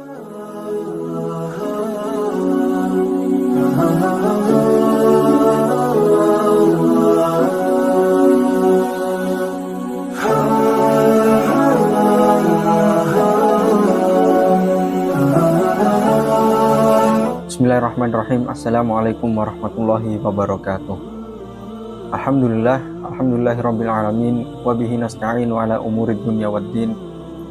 Bismillahirrahmanirrahim. Assalamualaikum warahmatullahi wabarakatuh. Alhamdulillahirabbil alamin wa bihi nasta'inu ala umurid dunya waddin.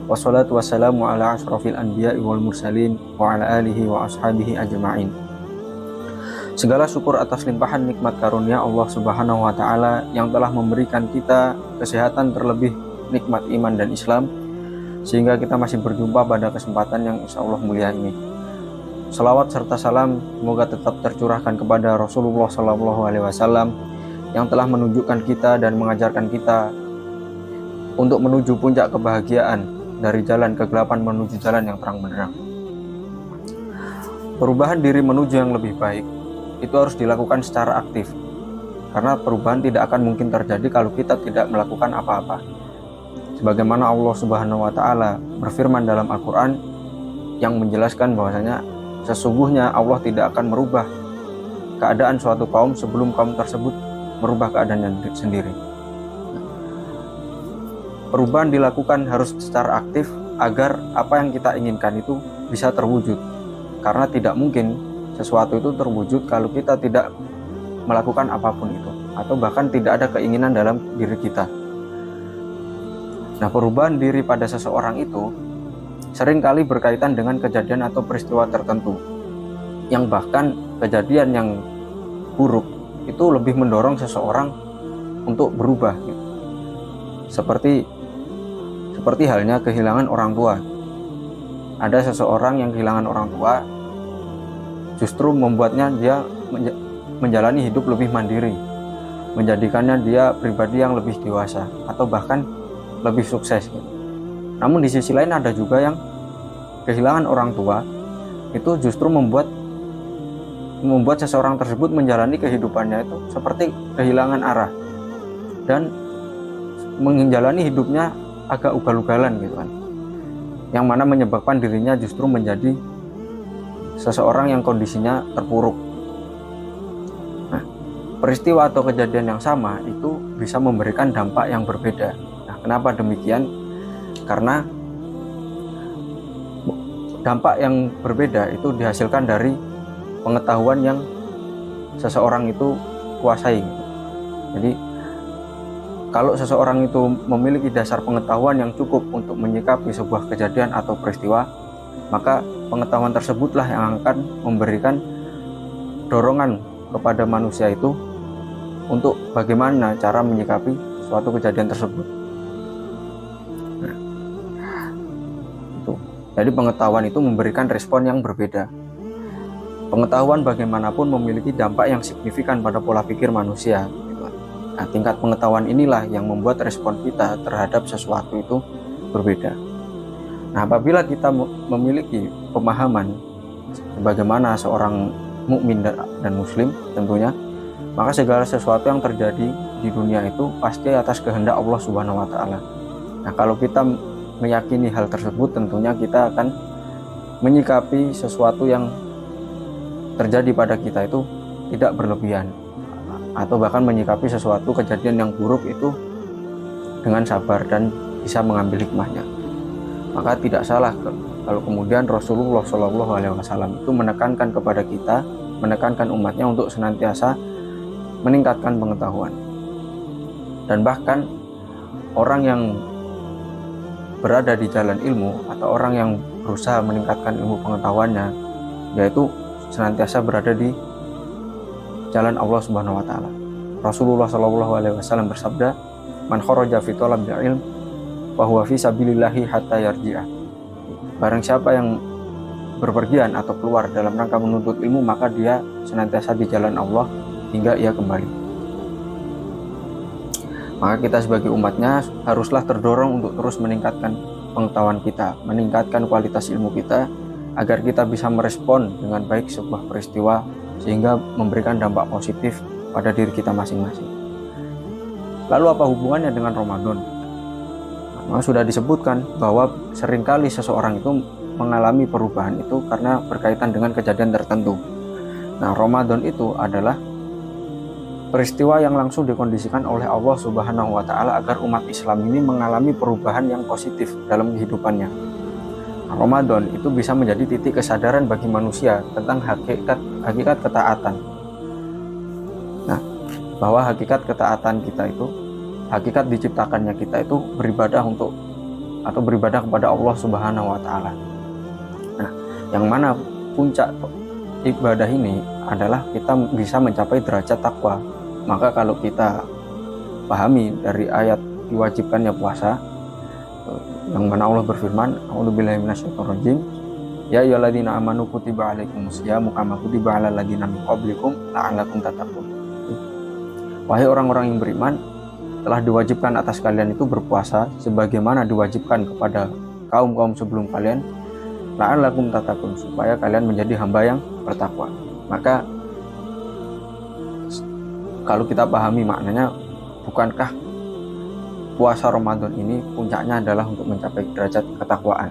Wassalatu wassalamu ala asyrafil anbiya'i wal mursalin wa ala alihi wa ashabihi ajma'in. Segala syukur atas limpahan nikmat karunia Allah Subhanahu wa taala yang telah memberikan kita kesehatan, terlebih nikmat iman dan Islam, sehingga kita masih berjumpa pada kesempatan yang insyaallah mulia ini. Salawat serta salam semoga tetap tercurahkan kepada Rasulullah SAW yang telah menunjukkan kita dan mengajarkan kita untuk menuju puncak kebahagiaan, dari jalan kegelapan menuju jalan yang terang benderang. Perubahan diri menuju yang lebih baik itu harus dilakukan secara aktif, karena perubahan tidak akan mungkin terjadi kalau kita tidak melakukan apa-apa. Sebagaimana Allah Subhanahu wa taala berfirman dalam Al-Qur'an yang menjelaskan bahwasanya sesungguhnya Allah tidak akan merubah keadaan suatu kaum sebelum kaum tersebut merubah keadaannya sendiri. Perubahan dilakukan harus secara aktif agar apa yang kita inginkan itu bisa terwujud. Karena tidak mungkin sesuatu itu terwujud kalau kita tidak melakukan apapun itu, atau bahkan tidak ada keinginan dalam diri kita. Nah, perubahan diri pada seseorang itu seringkali berkaitan dengan kejadian atau peristiwa tertentu, yang bahkan kejadian yang buruk itu lebih mendorong seseorang untuk berubah gitu. Seperti halnya kehilangan orang tua. Ada seseorang yang kehilangan orang tua, justru membuatnya dia menjalani hidup lebih mandiri, menjadikannya dia pribadi yang lebih dewasa atau bahkan lebih sukses gitu. Namun di sisi lain ada juga yang kehilangan orang tua itu justru membuat seseorang tersebut menjalani kehidupannya itu seperti kehilangan arah dan menjalani hidupnya agak ugal-ugalan gitu kan, yang mana menyebabkan dirinya justru menjadi seseorang yang kondisinya terpuruk. Nah, peristiwa atau kejadian yang sama itu bisa memberikan dampak yang berbeda. Nah, kenapa demikian? Karena dampak yang berbeda itu dihasilkan dari pengetahuan yang seseorang itu kuasai. Jadi kalau seseorang itu memiliki dasar pengetahuan yang cukup untuk menyikapi sebuah kejadian atau peristiwa, maka pengetahuan tersebutlah yang akan memberikan dorongan kepada manusia itu untuk bagaimana cara menyikapi suatu kejadian tersebut. Jadi pengetahuan itu memberikan respon yang berbeda. Pengetahuan bagaimanapun memiliki dampak yang signifikan pada pola pikir manusia. Nah, tingkat pengetahuan inilah yang membuat respon kita terhadap sesuatu itu berbeda. Nah, apabila kita memiliki pemahaman bagaimana seorang mukmin dan muslim tentunya, maka segala sesuatu yang terjadi di dunia itu pasti atas kehendak Allah Subhanahu wa taala. Nah, kalau kita meyakini hal tersebut, tentunya kita akan menyikapi sesuatu yang terjadi pada kita itu tidak berlebihan, atau bahkan menyikapi sesuatu kejadian yang buruk itu dengan sabar dan bisa mengambil hikmahnya. Maka tidak salah kalau kemudian Rasulullah SAW itu menekankan kepada kita, menekankan umatnya untuk senantiasa meningkatkan pengetahuan. Dan bahkan orang yang berada di jalan ilmu atau orang yang berusaha meningkatkan ilmu pengetahuannya, yaitu senantiasa berada di jalan Allah Subhanahu wa taala. Rasulullah SAW bersabda, "Man kharaja fi talabil ilm fa huwa fi sabilillahi hatta yarji'a." Barang siapa yang berpergian atau keluar dalam rangka menuntut ilmu, maka dia senantiasa di jalan Allah hingga ia kembali. Maka kita sebagai umatnya haruslah terdorong untuk terus meningkatkan pengetahuan kita, meningkatkan kualitas ilmu kita, agar kita bisa merespon dengan baik sebuah peristiwa sehingga memberikan dampak positif pada diri kita masing-masing. Lalu apa hubungannya dengan Ramadan? Nah, sudah disebutkan bahwa seringkali seseorang itu mengalami perubahan itu karena berkaitan dengan kejadian tertentu. Nah, Ramadan itu adalah peristiwa yang langsung dikondisikan oleh Allah Subhanahu wa Ta'ala agar umat Islam ini mengalami perubahan yang positif dalam kehidupannya. Nah, Ramadan itu bisa menjadi titik kesadaran bagi manusia tentang hakikat ketaatan. Nah, bahwa hakikat ketaatan kita itu, hakikat diciptakannya kita itu beribadah kepada Allah Subhanahu wa Ta'ala. Nah, yang mana puncak ibadah ini adalah kita bisa mencapai derajat takwa. Maka kalau kita pahami dari ayat diwajibkannya puasa, yang mana Allah berfirman, A'udzubillahi minasyaitonirrajim, ya ayyuhalladzina amanu kutiba alaikumusyamu kama kutiba alal ladzina min qablikum la'allakum tattaqun. Wahai orang-orang yang beriman, telah diwajibkan atas kalian itu berpuasa sebagaimana diwajibkan kepada kaum-kaum sebelum kalian, la'allakum tattaqun, supaya kalian menjadi hamba yang bertakwa. Maka kalau kita pahami maknanya, bukankah puasa Ramadan ini puncaknya adalah untuk mencapai derajat ketakwaan?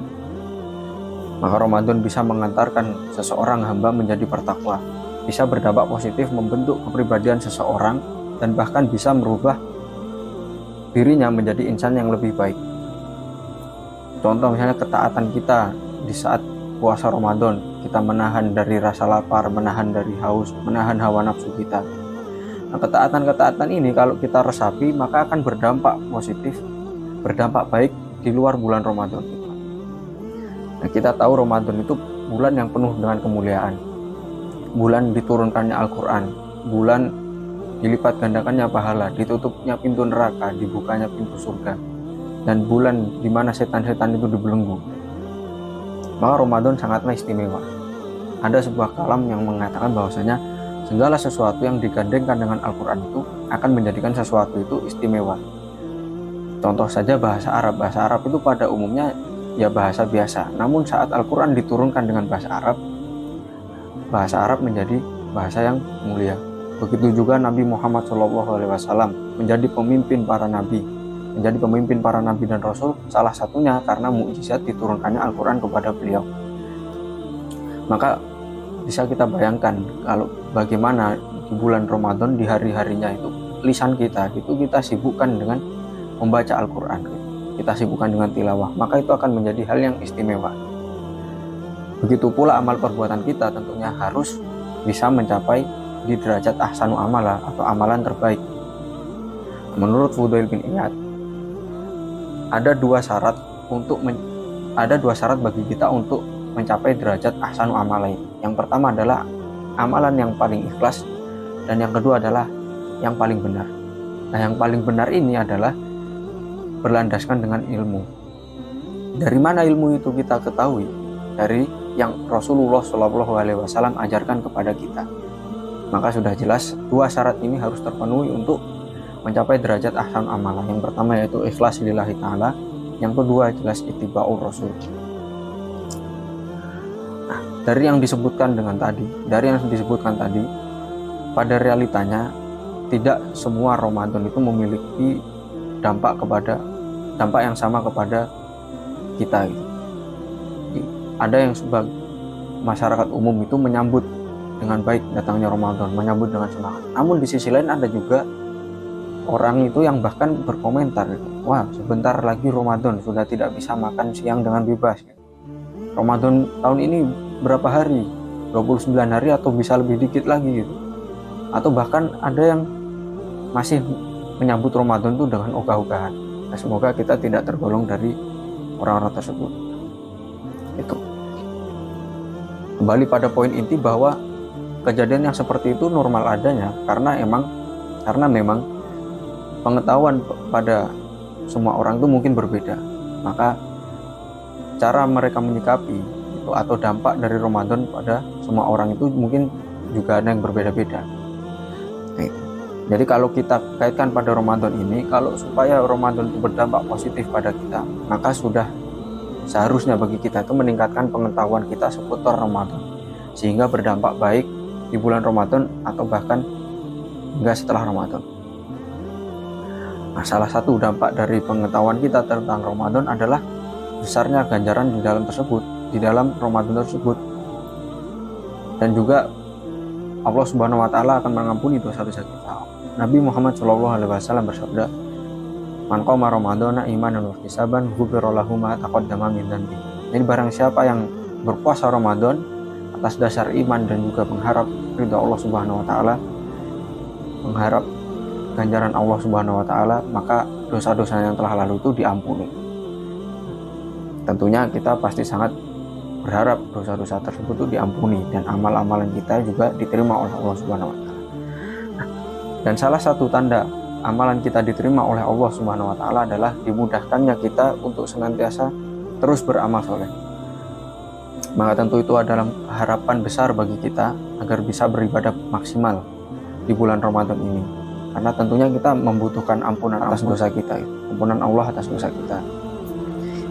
Maka Ramadan bisa mengantarkan seseorang hamba menjadi bertakwa, bisa berdampak positif membentuk kepribadian seseorang, dan bahkan bisa merubah dirinya menjadi insan yang lebih baik. Contoh misalnya ketaatan kita di saat puasa Ramadan, kita menahan dari rasa lapar, menahan dari haus, menahan hawa nafsu kita. Nah, ketaatan-ketaatan ini kalau kita resapi maka akan berdampak positif, berdampak baik di luar bulan Ramadan. Nah, kita tahu Ramadan itu bulan yang penuh dengan kemuliaan, bulan diturunkannya Al-Quran, bulan dilipat gandakannya pahala, ditutupnya pintu neraka, dibukanya pintu surga, dan bulan di mana setan-setan itu dibelenggu. Maka Ramadan sangatlah istimewa. Ada sebuah kalam yang mengatakan bahwasanya segala sesuatu yang digandengkan dengan Al-Quran itu akan menjadikan sesuatu itu istimewa. Contoh saja bahasa Arab. Bahasa Arab itu pada umumnya ya bahasa biasa. Namun saat Al-Quran diturunkan dengan bahasa Arab menjadi bahasa yang mulia. Begitu juga Nabi Muhammad SAW menjadi pemimpin para nabi, dan rasul, salah satunya karena mukjizat diturunkannya Al-Quran kepada beliau. Maka bisa kita bayangkan kalau bagaimana di bulan Ramadan, di hari-harinya itu lisan kita sibukkan dengan membaca Al-Quran, kita sibukkan dengan tilawah, maka itu akan menjadi hal yang istimewa. Begitu pula amal perbuatan kita tentunya harus bisa mencapai di derajat ahsanu amalah atau amalan terbaik. Menurut Fudail bin Iyad, ada dua syarat bagi kita untuk mencapai derajat ahsanu amalah. Yang pertama adalah amalan yang paling ikhlas, dan yang kedua adalah yang paling benar. Nah, yang paling benar ini adalah berlandaskan dengan ilmu. Dari mana ilmu itu kita ketahui? Dari yang Rasulullah SAW ajarkan kepada kita. Maka sudah jelas dua syarat ini harus terpenuhi untuk mencapai derajat ahsan amalah. Yang pertama yaitu ikhlas lillahi ta'ala, yang kedua jelas ittiba'ur rasul. Nah, dari yang disebutkan tadi, pada realitanya tidak semua Ramadan itu memiliki dampak yang sama kepada kita. Ada yang sebagai masyarakat umum itu menyambut dengan baik datangnya Ramadan, menyambut dengan semangat. Namun di sisi lain ada juga orang itu yang bahkan berkomentar, wah sebentar lagi Ramadan, sudah tidak bisa makan siang dengan bebas. Ramadan tahun ini berapa hari? 29 hari atau bisa lebih dikit lagi gitu. Atau bahkan ada yang masih menyambut Ramadan itu dengan ogah-ogahan. Nah, semoga kita tidak tergolong dari orang-orang tersebut. Itu. Kembali pada poin inti bahwa kejadian yang seperti itu normal adanya karena memang pengetahuan pada semua orang itu mungkin berbeda. Maka cara mereka menyikapi itu atau dampak dari Ramadan pada semua orang itu mungkin juga ada yang berbeda-beda. Jadi kalau kita kaitkan pada Ramadan ini, kalau supaya Ramadan itu berdampak positif pada kita, maka sudah seharusnya bagi kita itu meningkatkan pengetahuan kita seputar Ramadan, sehingga berdampak baik di bulan Ramadan atau bahkan hingga setelah Ramadan. Nah, salah satu dampak dari pengetahuan kita tentang Ramadan adalah besarnya ganjaran di dalam tersebut. di dalam Ramadan tersebut. Dan juga Allah Subhanahu wa taala akan mengampuni dosa-dosa kita. Nabi Muhammad SAW bersabda, "Man qama Ramadhana imanan wa ihtisaban ghufira lahu ma taqaddama min dzanbi." Jadi barang siapa yang berpuasa Ramadan atas dasar iman dan juga mengharap ridha Allah Subhanahu wa taala, mengharap ganjaran Allah Subhanahu wa taala, maka dosa-dosa yang telah lalu itu diampuni. Tentunya kita pasti sangat berharap dosa-dosa tersebut itu diampuni dan amal-amalan kita juga diterima oleh Allah Subhanahu wa taala. Dan salah satu tanda amalan kita diterima oleh Allah Subhanahu wa taala adalah dimudahkannya kita untuk senantiasa terus beramal soleh. Maka tentu itu adalah harapan besar bagi kita agar bisa beribadah maksimal di bulan Ramadan ini. Karena tentunya kita membutuhkan ampunan atas dosa kita, ampunan Allah atas dosa kita.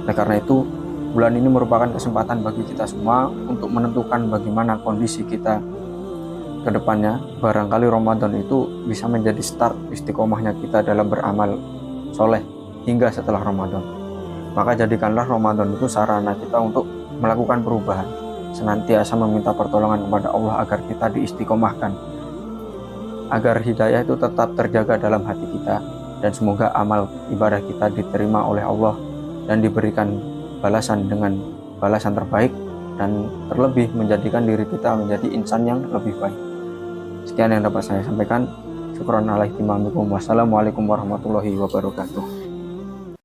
Oleh karena itu, bulan ini merupakan kesempatan bagi kita semua untuk menentukan bagaimana kondisi kita ke depannya. Barangkali Ramadan itu bisa menjadi start istiqomahnya kita dalam beramal soleh hingga setelah Ramadan. Maka jadikanlah Ramadan itu sarana kita untuk melakukan perubahan, senantiasa meminta pertolongan kepada Allah agar kita diistiqomahkan, agar hidayah itu tetap terjaga dalam hati kita, dan semoga amal ibadah kita diterima oleh Allah dan diberikan balasan dengan balasan terbaik, dan terlebih menjadikan diri kita menjadi insan yang lebih baik. Sekian yang dapat saya sampaikan. Syukran ala ihtimamikum. Wassalamualaikum warahmatullahi wabarakatuh.